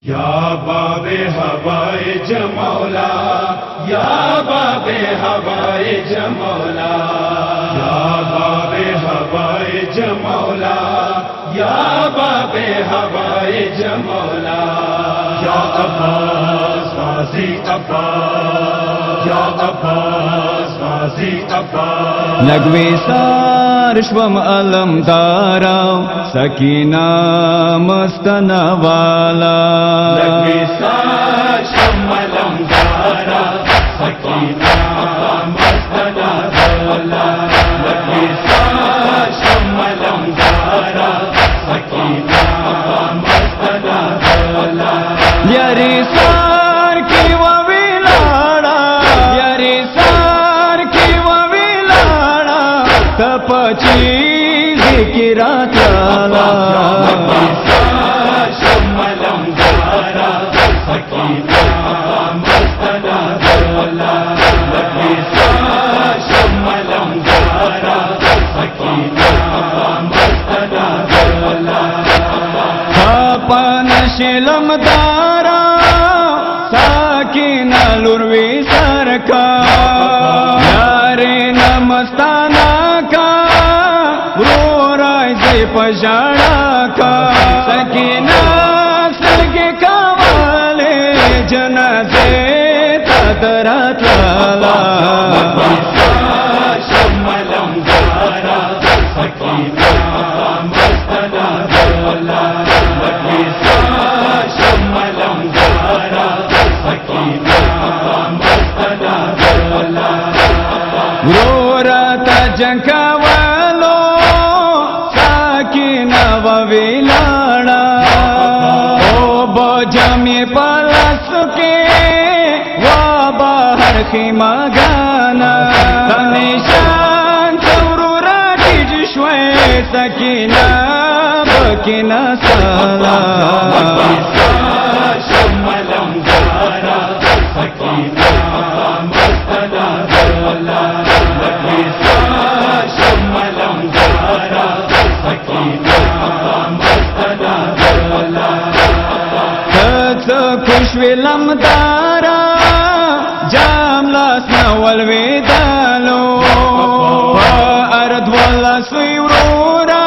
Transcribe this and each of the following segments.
या बाबे हवाए जमौला, या बाबे हवाए जमौला, या बाबे हवाए जमौला, या बाबे हवाए जमौला, या अब्बास गाजी अब्बास, या अब्बास गाजी अब्बास। नगवे सारश्वम अलमदारा सकीना मस्तना वाला, नगवे सारश्वम अलमदारा सकीना मस्तना वाला, नगवे सारश्वम अलमदारा सकीना मस्तना वाला। यारी सार की वविलाड़ा, यारी सार की वविलाड़ा तपची जिकिरात वाला, शमलमदारा सकीना मस्तना वाला, शमलमदारा सकीना मस्तना वाला। थापन शिलमदारा साकीना लुरवी सरका, यारे नमस्ताना का रोराय से पजाड़ा का, सकीना सलगे कावाले जनाजे तदरत वाला, शमलमदारा सकीना मस्तना वाला, शमलमदारा सकीना मस्तना वाला। रोरत जंकावालो साकीना वविलाड़ा, ओ बोजमी पलस के वा बाहर खिमा गाना, तनिशान चौरूरा टिजश्वे सकीना बकीना साला, शमलमदारा सकीना मस्तना वाला, शमलमदारा सकीना मस्तना वाला। तच खुशविलमदारा जामलास नवलवेदालो, अर्धवला सुयरोरा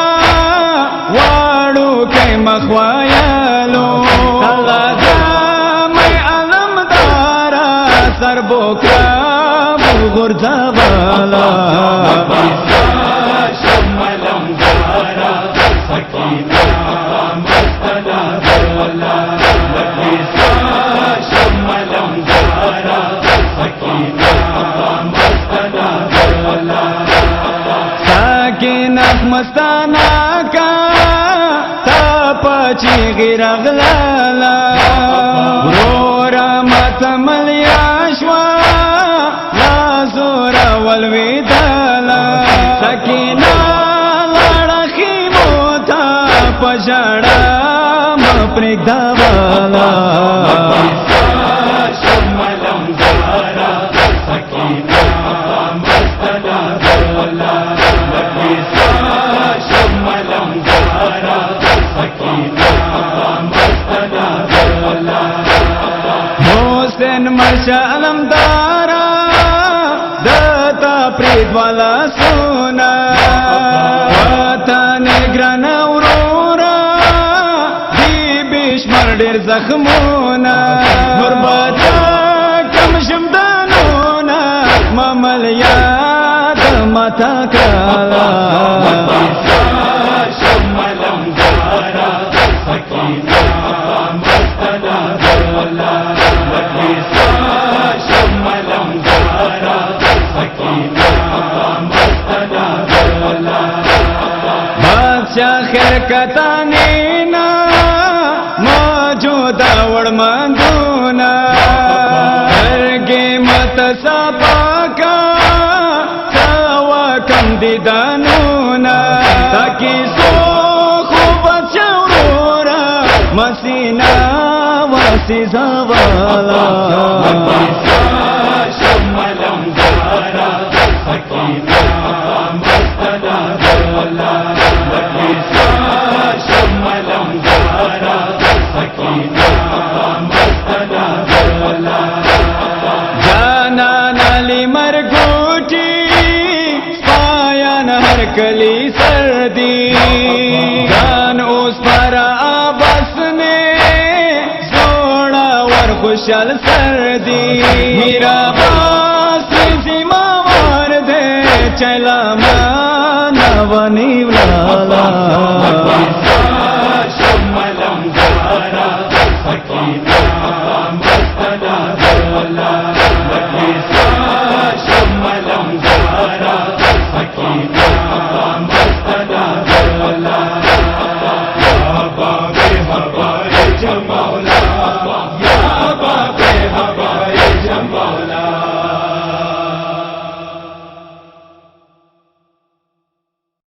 वाड़ू के मखवायालो, मैं अलमदारा सरबोका बुगुर्जा वाला, शमलमदारा सकीना मस्तना वाला, शमलमदारा सकीना मस्तना वाला। साकीना मस्ताना का तापची गिरगलाला, रोरा मतमलियाश्वा लाजोरा वलवेदाला, सकीना लाड़ा खीमोता पजाड़ा मप्रिगदा वाला, शमलमदारा सकीना मस्तना वाला, शमलमदारा सकीना मस्तना वाला। मोहसिन मर्शा अलमदारा दाता प्रीत वाला सोना, वतन ग्रन अवरोरा दी बिश्मर डेर जख्मोना, गुरबता कम शमदानोना ममल याद मता काला, शमलमदारा सकीना मस्तना वाला, शमलमदारा सकीना मस्तना वाला। बादशाह खैर कतानीना मौजूदा वड़मंदूना, हरगे मत सपाका सवा कम दिदानूना, ताकि सो खूब चौरोरा मसीना वासी जवाला, शमलमदारा सकीना मस्तना वाला, शमलमदारा सकीना निकली सर्दी जान उस पर आबस ने जोड़ावर खुशल सर्दी मीरा सीमा मार दे चला मानवनी लाला